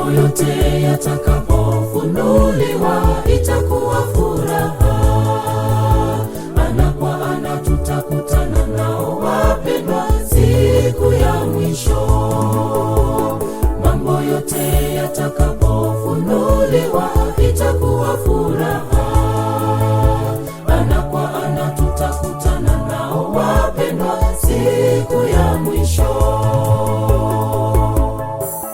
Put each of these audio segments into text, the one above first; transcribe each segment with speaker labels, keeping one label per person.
Speaker 1: Mambo yote yatakapofunuliwa itakuwa furaha. Ana kwa ana tutakutana nao wapendwa siku ya mwisho. Mambo yote yatakapofunuliwa itakuwa furaha. Ana kwa ana tutakutana nao wapendwa siku ya mwisho.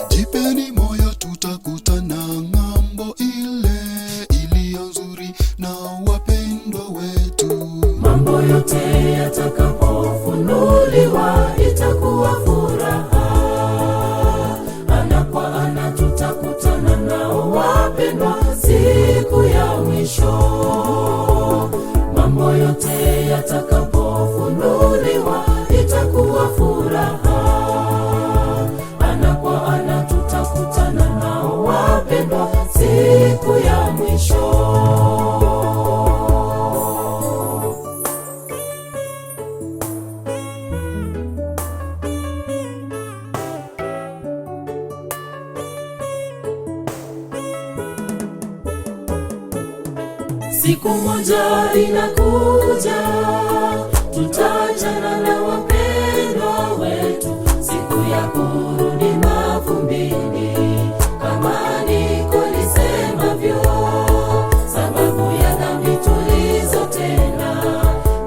Speaker 2: Jipeni moyo, tutakutana ng'ambo ile iliyo nzuri na wapendwa wetu.
Speaker 1: Mambo yote yatakapofunuliwa itakuwa furaha. Ana kwa ana tutakutana nao wapendwa siku ya mwisho. Mambo yote yatakapofunuliwa itakuwa furaha. Ana kwa ana tutakutana nao wapendwa siku ya mwisho. Siku moja inakuja, tutaachana na wapendwa wetu, siku ya kurudi mavumbini, kama andiko lisemavyo, sababu ya dhambi tulizotenda,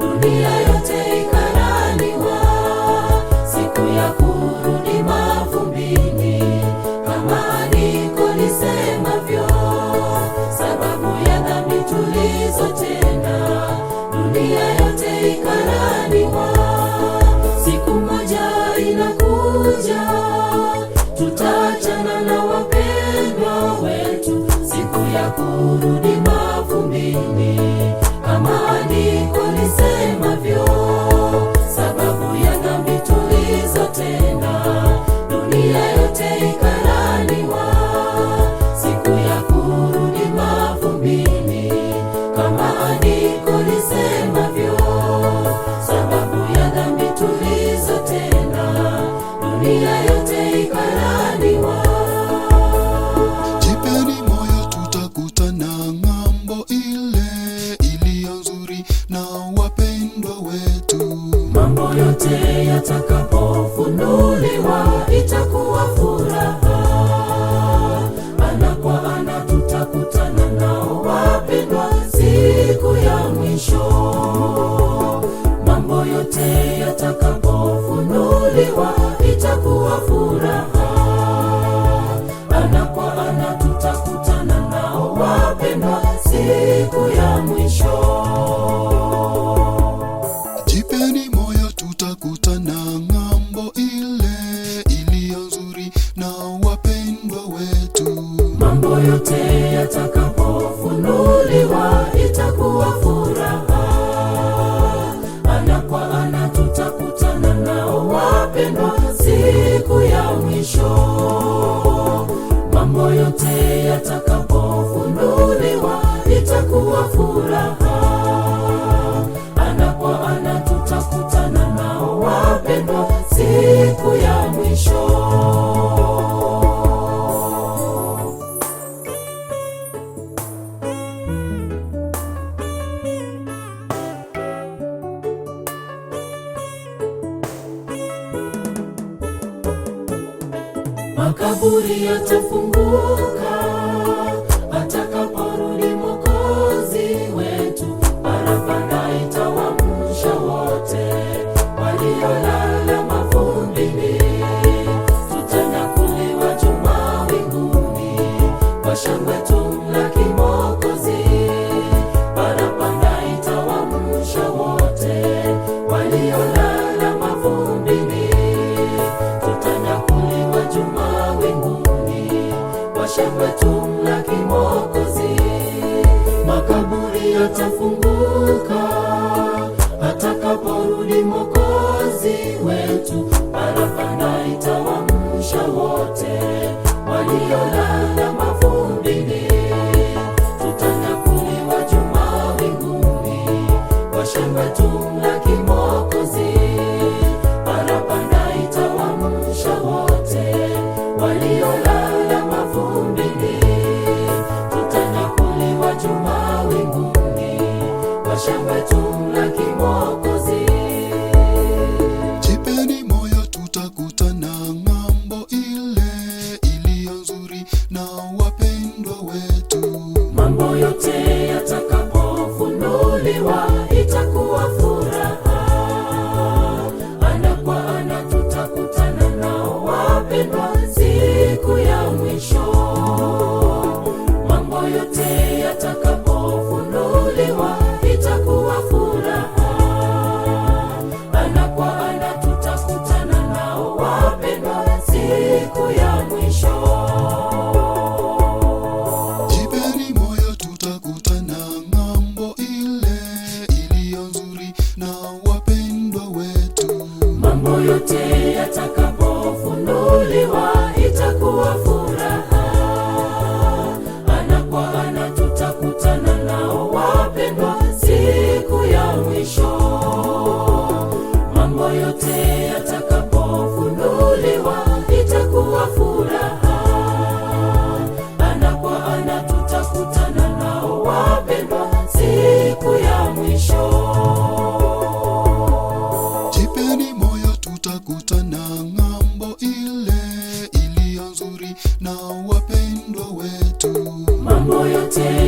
Speaker 1: dunia yote ikalaniwa. Siku ya kurudi mavumbini, kama andiko lisemavyo, sababu ya dhambi tulizotenda, dunia yote ikalaniwa. Siku moja inakuja, tutaachana na wapendwa wetu, siku ya kurudi mavumbini, kama andiko lisemavyo, sababu ya dhambi tulizotenda, dunia yote ikalaniwa. Siku ya kurudi mavumbini, kama andiko lisemavyo, sababu ya dhambi tulizotenda, dunia yote ikalaniwa.
Speaker 2: Jipeni moyo, tutakutana ng'ambo ile iliyo nzuri na wapendwa wetu.
Speaker 1: Mambo yote yatakapofunuliwa itakuwa furaha. Ana kwa ana tutakutana nao wapendwa siku ya mwisho. Mambo yote yatakapofunuliwa itakuwa furaha. Ana kwa ana tutakutana nao wapendwa siku ya mwisho.
Speaker 2: Jipeni moyo, tutakutana ng'ambo ile iliyo nzuri na wapendwa wetu.
Speaker 1: Mambo yote yatakapofunuliwa itakuwa furaha. Ana kwa ana tutakutana nao wapendwa siku ya mwisho. Mambo yote yatakapofunuliwa itakuwa furaha. Ana kwa ana tutakutana nao wapendwa siku ya mwisho. Makaburi yatafunguka atakaporudi Mwokozi wetu. Parapanda itawaamsha wote waliolala mavumbini. Tutanyakuliwa juu mawinguni, kwa shangwe tumlaki Mwokozi. Parapanda itawaamsha wote waliolala mavumbini. Tutanyakuliwa juu mawinguni, kwa shangwe tumlaki Mwokozi. Makaburi yatafunguka atakaporudi Mwokozi wetu. Parapanda itawaamsha wote waliolala mavumbini. Tutanyakuliwa juu mawinguni, kwa shangwe tumlaki Mwokozi. Parapanda itawaamsha wote waliolala mavumbini.
Speaker 2: na wapendwa wetu.
Speaker 1: Mambo yote yatakapofunuliwa itakuwa furaha. Ana kwa ana tutakutana nao wapendwa siku ya mwisho. Mambo yote yatakapofunuliwa itakuwa furaha. Ana kwa ana tutakutana nao wapendwa siku ya mwisho.
Speaker 2: Jipeni moyo, tutakutana ng'ambo ile iliyo nzuri na wapendwa wetu.
Speaker 1: Mambo yote yatakapofunuliwa itakuwa furaha. Ana kwa ana tutakutana nao wapendwa siku ya mwisho. Mambo yote yatakapofunuliwa itakuwa furaha. Ana kwa ana tutakutana nao wapendwa siku ya mwisho.
Speaker 2: Jipeni moyo, tutakutana ng'ambo ile iliyo nzuri na wapendwa wetu.
Speaker 1: Mambo yote